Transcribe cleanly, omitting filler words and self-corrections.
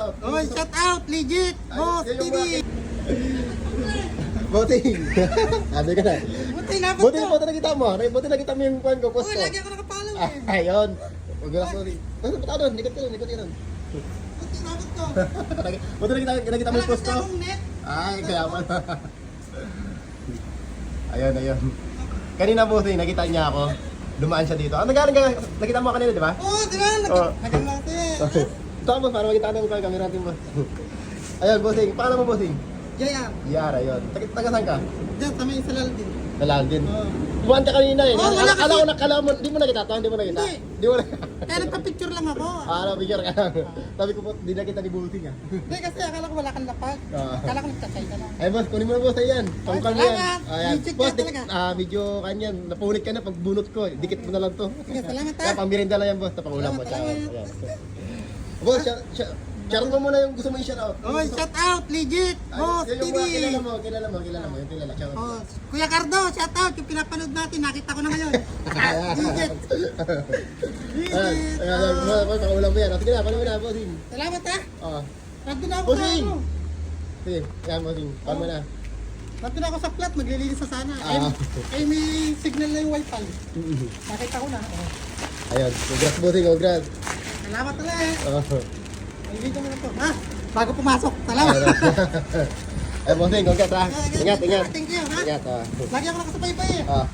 out. Oy, shout out, legit, Boss Yun yung TV. Boting. Sabi ka na. Buti na Buti to. po nakita mo. Buti nakita mo yung kwan ko, post Oy, ko. lagi ako nakapalo eh. Ayun. Huwag na sorry. Basta pata doon, likot ka doon, likot ka doon. Buti na to. Buti nakita mo yung post ko. Wala kasi akong net. Ay, kaya pala. Ayun, ayun. Kanina Boting, nakita niya ako. Dumaan siya dito. Nakita mo kanina, di ba? Oo, di ba? Oo. Nagal natin. Tama, para makita ng camera natin mo. Ayun, Boting. Paano mo, Boting? JR. Yara, yun. Taga saan ka? Diyan, sa may salal din. Nalaan din. Oo. Buwan ka kanina eh. Oo, wala kasi. Kala mo, di mo nakita to? Hindi mo nakita? Hindi. Di mo nakita? Kaya nagpa-picture lang ako. Picture ka lang. Sabi ko po, di nakita ni Boting ah. Hindi, kasi akala ko wala kang lapag. Oo. Akala ko nagtatay ka lang. Ay boss, kunin mo na boss, ayan. Pangkal mo yan. salamat. Ayan. Legit Boss, ka talaga. medyo kanyan. Napunit ka na pag bunot ko. Dikit mo na lang to. Sige, salamat Kaya ha. pamirinda lang yan boss, tapangulam mo. Salamat, Tsaka, ayan. Boss, share mo muna yung gusto mo i-shout out. Oy, shout out, legit, Boss Yun yung TV. mga kilala mo, yung kilala. Shout out. Oh, Kuya Cardo, shout out. Yung pinapanood natin, nakita ko na ngayon. Legit. Legit. Ayan, papangulam mo yan. Sige na, paano mo na, bossing. Salamat ha. Oo. Nandun ako sa Bossing! ano. Sige, yan bossing. Paano mo na. Nandun ako sa flat, maglilinis na sana. Ah. Ay, may signal na yung wifi. Nakita ko na. Oh. Ayun, congrats bossing, congrats. Salamat ulit. Oo. Ay, dito mo na to. Ha? Bago pumasok. Salamat. Ay, bossing, congrats ha. Ingat, ingat. Thank you ha. Ingat ha. Lagi ako nakasabay-bay eh. Ah.